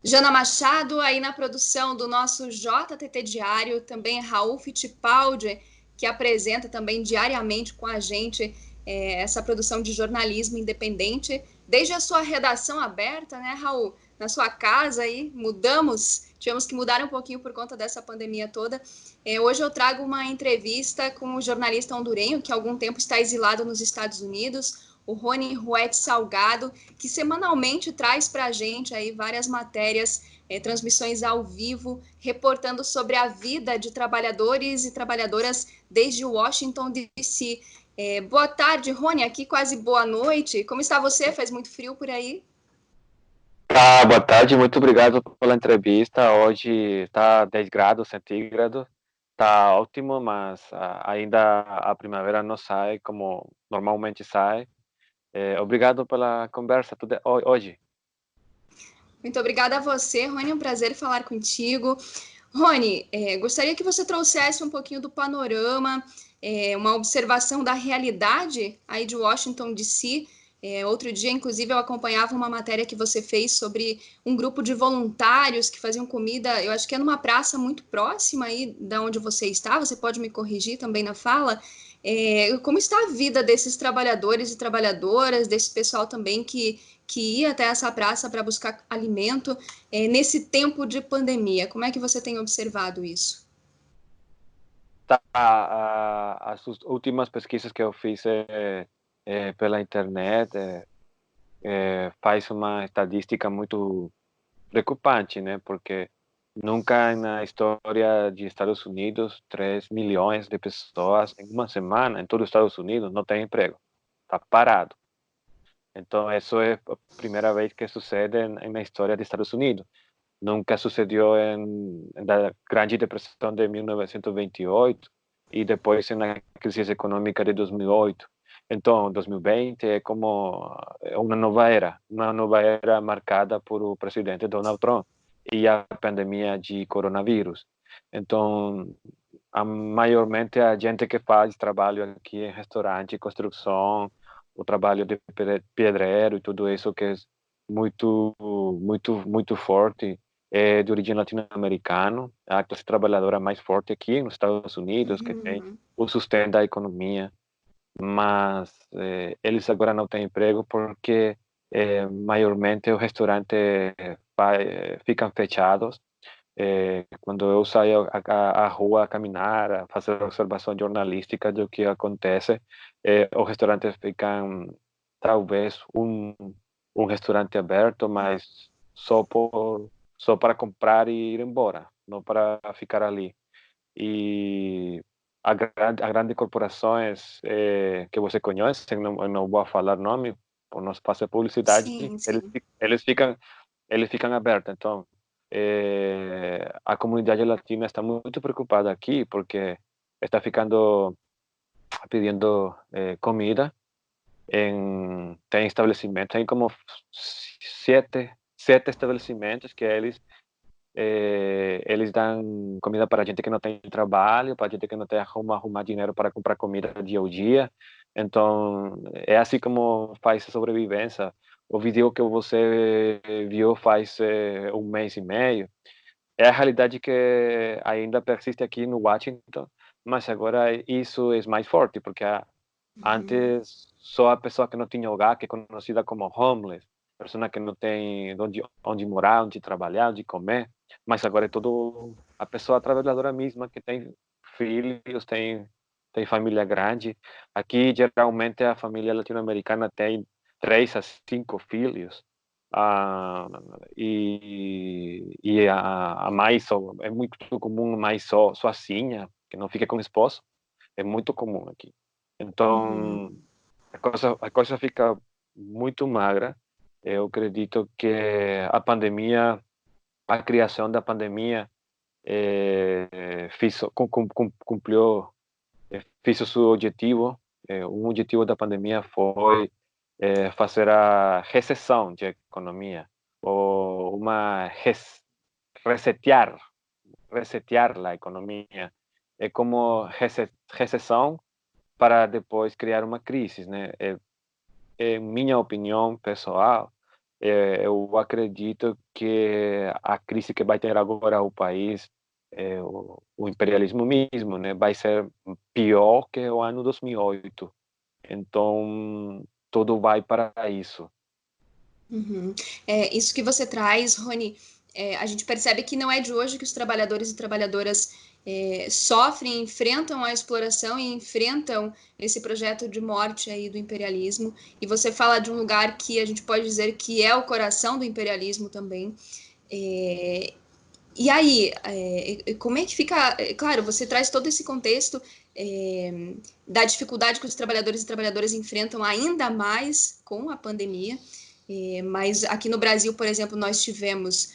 Jana Machado, aí na produção do nosso JTT Diário, também Raul Fittipaldi, que apresenta também diariamente com a gente essa produção de jornalismo independente, desde a sua redação aberta, né, Raul? Na sua casa aí, tivemos que mudar um pouquinho por conta dessa pandemia toda. Hoje eu trago uma entrevista com o jornalista hondurenho, que há algum tempo está exilado nos Estados Unidos, o Rony Ruete Salgado, que semanalmente traz para a gente aí várias matérias, transmissões ao vivo, reportando sobre a vida de trabalhadores e trabalhadoras desde Washington, D.C. Boa tarde, Rony, aqui quase boa noite. Como está você? Faz muito frio por aí? Boa tarde, muito obrigado pela entrevista. Hoje está 10 graus centígrados, está ótimo, mas ainda a primavera não sai como normalmente sai. Obrigado pela conversa hoje. Muito obrigada a você, Rony, é um prazer falar contigo. Rony, gostaria que você trouxesse um pouquinho do panorama, uma observação da realidade aí de Washington, D.C. Outro dia, inclusive, eu acompanhava uma matéria que você fez sobre um grupo de voluntários que faziam comida, eu acho que é numa praça muito próxima aí da onde você está, você pode me corrigir também na fala. Como está a vida desses trabalhadores e trabalhadoras, desse pessoal também que ia até essa praça para buscar alimento nesse tempo de pandemia? Como é que você tem observado isso? As últimas pesquisas que eu fiz pela internet faz uma estadística muito preocupante, né? Porque nunca na história de Estados Unidos 3 milhões de pessoas em uma semana em todo os Estados Unidos não têm emprego, está parado. Então, isso é a primeira vez que sucede na história dos Estados Unidos. Nunca sucedeu na Grande Depressão de 1928 e depois na crise econômica de 2008. Então, 2020 é como uma nova era marcada por o presidente Donald Trump e a pandemia de coronavírus. Então, maiormente a gente que faz trabalho aqui em restaurante, construção, o trabalho de pedreiro e tudo isso que é muito forte, é de origem latino-americana, a classe trabalhadora mais forte aqui nos Estados Unidos, que tem Uhum. o sustento da economia, mas eles agora não têm emprego porque maiormente os restaurantes ficam fechados. Quando eu saio à rua a caminhar, a fazer observação jornalística do que acontece, os restaurantes ficam talvez um restaurante aberto, mas só para comprar e ir embora, não para ficar ali. E a grandes corporações que você conhece, eu não vou falar nome, por não fazer publicidade, Sim, eles, sim. eles ficam eles ficam abertos. Então, a comunidade latina está muito preocupada aqui porque está ficando pedindo comida tem estabelecimentos, tem como sete estabelecimentos que eles dão comida para gente que não tem trabalho, para gente que não tem como arrumar dinheiro para comprar comida dia ao dia. Então, é assim como faz a sobrevivência. O vídeo que você viu faz um mês e meio. É a realidade que ainda persiste aqui no Washington, mas agora isso é mais forte, porque Uhum. antes só a pessoa que não tinha lugar, que é conhecida como homeless, pessoa que não tem onde morar, onde trabalhar, onde comer, mas agora é todo a pessoa trabalhadora mesma que tem filhos, tem família grande. Aqui geralmente a família latino-americana tem 3 a 5 filhos. Ah, e a mãe só, é muito comum a mãe sozinha, que não fica com o esposo, é muito comum aqui. Uhum. Então, a coisa fica muito magra. Eu acredito que a pandemia, a criação da pandemia, cumpriu, fez o seu objetivo. Um objetivo da pandemia foi fazer a recessão de economia, ou resetear, resetear a economia. É como recessão para depois criar uma crise, né? Minha opinião pessoal, eu acredito que a crise que vai ter agora o país, o imperialismo mesmo, né, vai ser pior que o ano 2008. Então, tudo vai para isso. Uhum. Isso que você traz, Rony, a gente percebe que não é de hoje que os trabalhadores e trabalhadoras sofrem, enfrentam a exploração e enfrentam esse projeto de morte aí do imperialismo. E você fala de um lugar que a gente pode dizer que é o coração do imperialismo também. E aí, como é que fica? Claro, você traz todo esse contexto da dificuldade que os trabalhadores e trabalhadoras enfrentam ainda mais com a pandemia. Mas aqui no Brasil, por exemplo, nós tivemos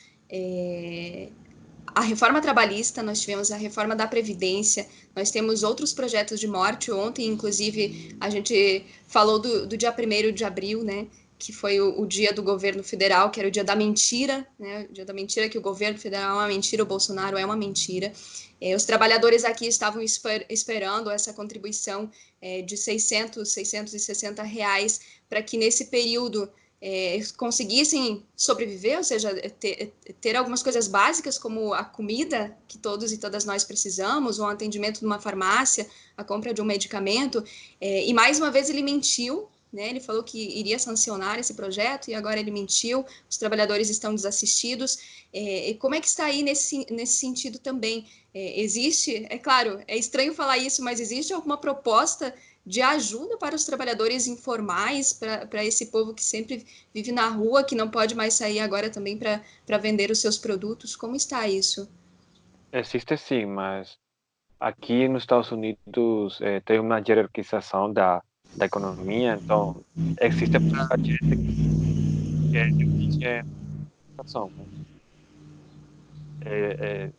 a reforma trabalhista, nós tivemos a reforma da Previdência, nós temos outros projetos de morte. Ontem, inclusive, a gente falou do dia 1º de abril, né? Que foi o dia do governo federal, que era o dia da mentira, né? O dia da mentira, que o governo federal é uma mentira, o Bolsonaro é uma mentira. Os trabalhadores aqui estavam esperando essa contribuição de 660 reais para que nesse período conseguissem sobreviver, ou seja, ter algumas coisas básicas como a comida que todos e todas nós precisamos, o atendimento numa farmácia, a compra de um medicamento, e mais uma vez ele mentiu, né? Ele falou que iria sancionar esse projeto e agora ele mentiu, os trabalhadores estão desassistidos. Como é que está aí nesse sentido também? Existe, é claro, é estranho falar isso, mas existe alguma proposta de ajuda para os trabalhadores informais, para esse povo que sempre vive na rua, que não pode mais sair agora também para vender os seus produtos? Como está isso? Existe sim, mas aqui nos Estados Unidos tem uma hierarquização da economia, então existe para a gente que exige educação, né?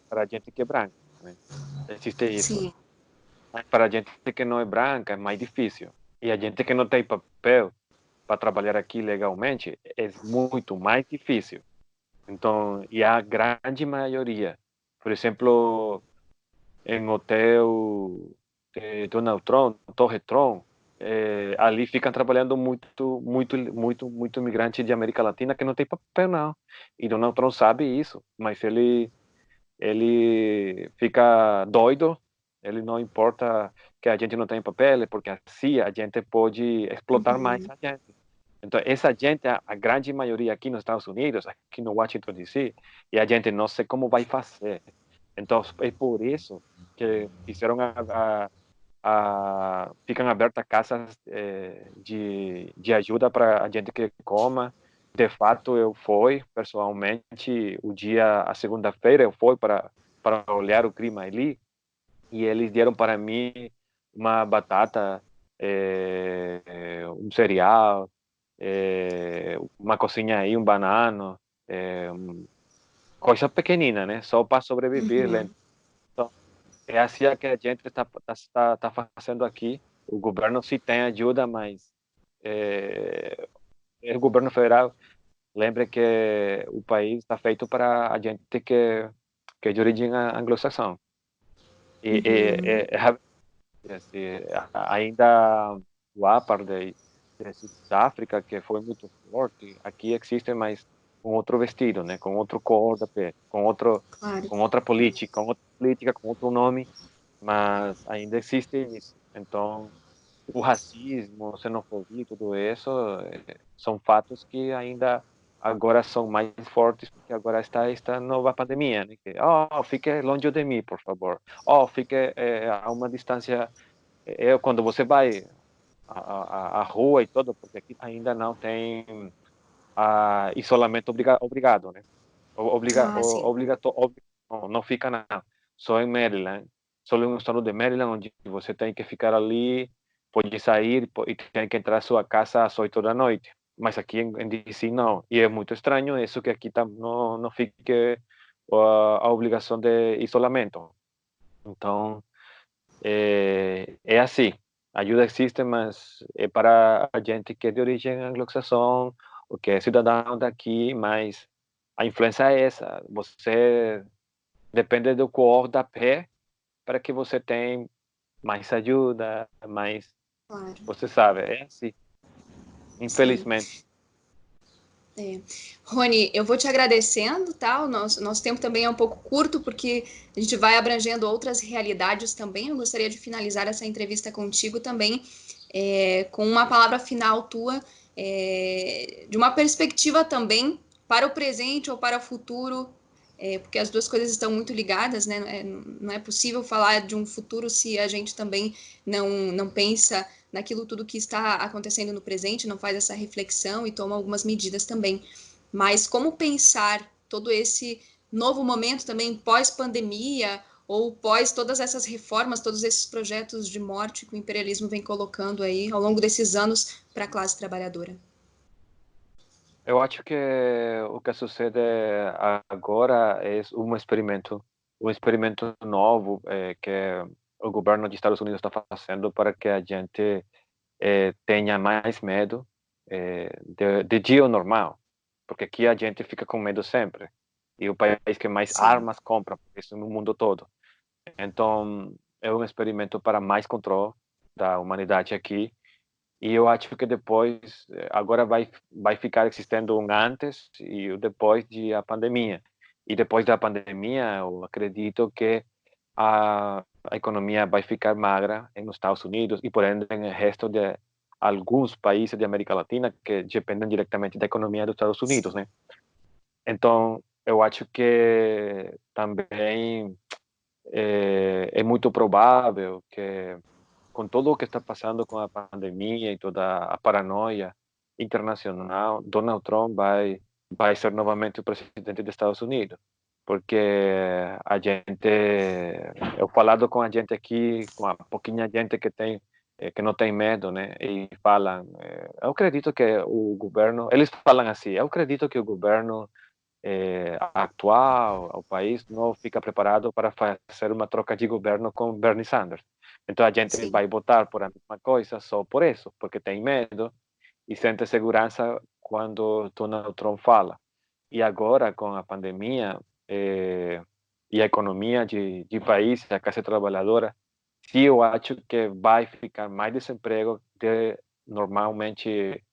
Para a gente que é branca, né? Existe isso. Sim. Mas para a gente que não é branca é mais difícil. E a gente que não tem papel para trabalhar aqui legalmente é muito mais difícil. Então, e a grande maioria, por exemplo, em hotel Donald Trump, Torre Trump, ali ficam trabalhando muito imigrante de América Latina que não tem papel não. E Donald Trump sabe isso, mas ele fica doido, ele não importa que a gente não tenha papel, porque assim a gente pode explotar mais Uhum. a gente. Então, essa gente, a grande maioria aqui nos Estados Unidos, aqui no Washington DC, e a gente não sei como vai fazer. Então, é por isso que fizeram ficam abertas casas de ajuda para a gente que coma. De fato, eu fui, pessoalmente, a segunda-feira, eu fui para olhar o clima ali, e eles deram para mim uma batata, um cereal, uma coisinha aí, um banano, coisa pequenina, né? Só para sobreviver, né? Uhum. Então, é assim que a gente está fazendo aqui. O governo sim tem ajuda, mas o governo federal lembra que o país está feito para a gente que é de origem anglo-saxão. Uhum. Assim, ainda o apartheid de Sudáfrica, que foi muito forte, aqui existe, mas com outro vestido, né? Com outro cor da pele, Claro. com outro nome, mas ainda existe isso. Então, o racismo, a xenofobia, tudo isso são fatos que ainda agora são mais fortes porque agora está esta nova pandemia, né? Que, fique longe de mim, por favor. Fique a uma distância. Quando você vai à rua e tudo, porque aqui ainda não tem isolamento obrigado, né? Ah, sim. Não fica nada. Só em Maryland, só em um estado de Maryland, onde você tem que ficar ali, pode sair e tem que entrar à sua casa às 8 da noite. Mas aqui em DC não. E é muito estranho isso que aqui não fique a obrigação de isolamento. Então, é assim. A ajuda existe, mas é para a gente que é de origem anglo-saxão, o que é cidadão daqui, mas a influência é essa. Você depende do cor da pé para que você tenha mais ajuda, mais, Claro. você sabe, é assim, Sim. infelizmente. Rony, eu vou te agradecendo, tá? O nosso tempo também é um pouco curto, porque a gente vai abrangendo outras realidades também. Eu gostaria de finalizar essa entrevista contigo também com uma palavra final tua, de uma perspectiva também para o presente ou para o futuro, porque as duas coisas estão muito ligadas, né? Não é possível falar de um futuro se a gente também não pensa naquilo tudo que está acontecendo no presente, não faz essa reflexão e toma algumas medidas também. Mas como pensar todo esse novo momento também pós-pandemia ou pós todas essas reformas, todos esses projetos de morte que o imperialismo vem colocando aí ao longo desses anos para a classe trabalhadora? Eu acho que o que sucede agora é um experimento novo que o governo dos Estados Unidos está fazendo para que a gente tenha mais medo de dia normal, porque aqui a gente fica com medo sempre. E o país que mais Sim, armas compra, isso no mundo todo. Então, é um experimento para mais controle da humanidade aqui. E eu acho que depois, agora vai ficar existindo um antes e o depois da pandemia. E depois da pandemia, eu acredito que a economia vai ficar magra nos Estados Unidos e, por ende, no resto de alguns países da América Latina que dependem diretamente da economia dos Estados Unidos, sim. né? Então, eu acho que também é muito provável que, com tudo o que está passando com a pandemia e toda a paranoia internacional, Donald Trump vai ser novamente o presidente dos Estados Unidos. Porque a gente, eu falado com a gente aqui, com a pouquinha gente que tem, que não tem medo, né? E falam, eu acredito que o governo, eles falam assim, eu acredito que o governo atual, o país não fica preparado para fazer uma troca de governo com Bernie Sanders. Então a gente Sim. vai votar por a mesma coisa só por isso, porque tem medo e sente segurança quando Donald Trump fala. E agora, com a pandemia e a economia de país, a classe trabalhadora, sim, eu acho que vai ficar mais desemprego de normalmente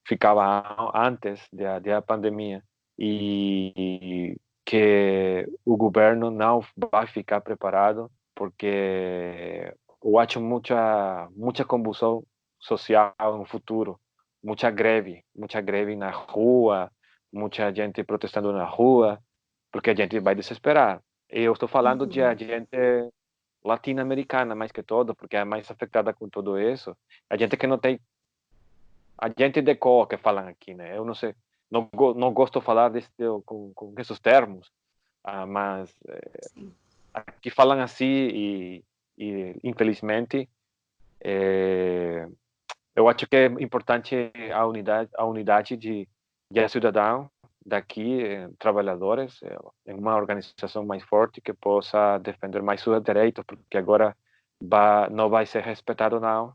ficava antes da pandemia e que o governo não vai ficar preparado porque eu acho muita convulsão social no futuro, muita greve na rua, muita gente protestando na rua, porque a gente vai desesperar. Eu estou falando de Uhum. gente latino-americana mais que todo, porque é mais afetada com tudo isso. A gente que não tem, a gente de cor que falam aqui, né? Eu não sei, não gosto de falar com esses termos, mas Sim. aqui falam assim e infelizmente eu acho que é importante a unidade de cidadão daqui, trabalhadores, em uma organização mais forte que possa defender mais seus direitos, porque agora não vai ser respeitado, não,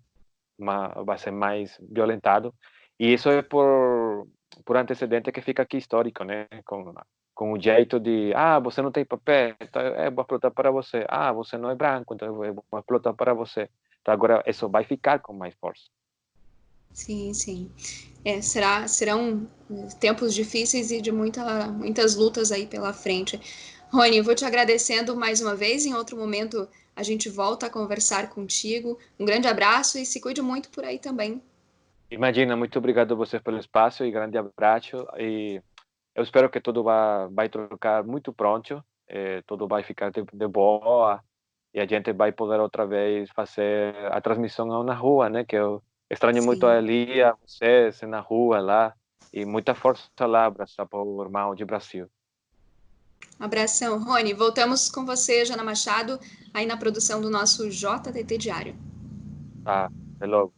vai ser mais violentado. E isso é por antecedente que fica aqui histórico, né? Com o jeito de, você não tem papel, então eu vou explotar para você. Você não é branco, então eu vou explotar para você. Então agora isso vai ficar com mais força. Sim, sim. Serão tempos difíceis e de muitas lutas aí pela frente. Rony, eu vou te agradecendo mais uma vez. Em outro momento, a gente volta a conversar contigo. Um grande abraço e se cuide muito por aí também. Imagina, muito obrigado a você pelo espaço e grande abraço. E eu espero que tudo vai trocar muito pronto, tudo vai ficar de boa e a gente vai poder outra vez fazer a transmissão na rua, né? Que eu estranho muito Sim. ali, a vocês na rua lá e muita força lá para o irmão de Brasil. Abração, Rony. Voltamos com você, Jana Machado, aí na produção do nosso JTT Diário. Tá, até logo.